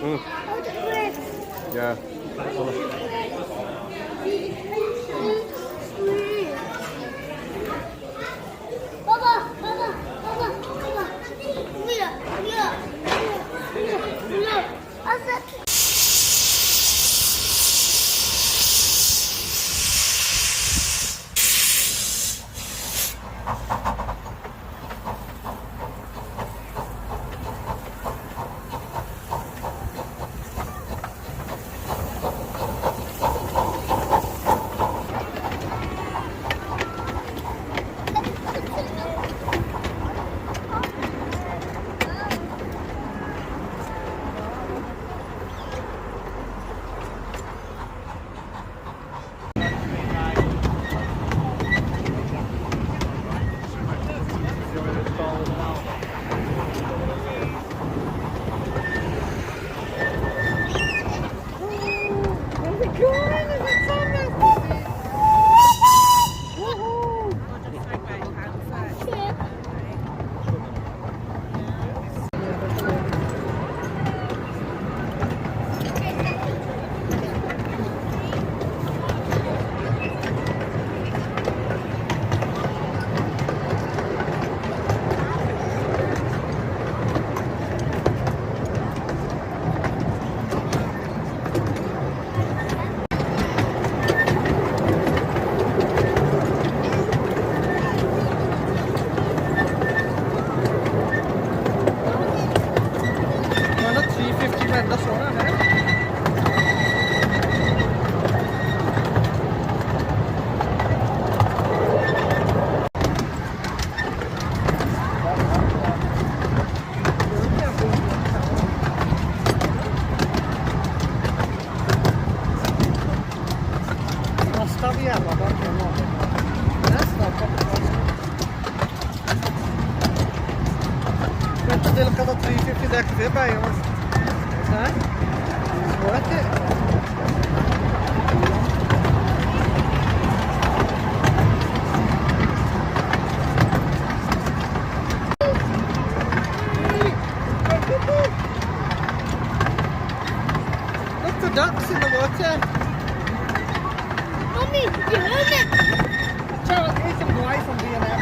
Mm. Yeah. Baba, baba, baba, baba. Buraya, buraya, buraya, buraya. Hazır. Bana 350 vända sådana här. Nästa jävla verkligen nästa quanto dele cada 350 deve ter, vai, né? Agora que look, the ducks in the water. Mommy, you heard it? Ciao, here's some guy from B&M.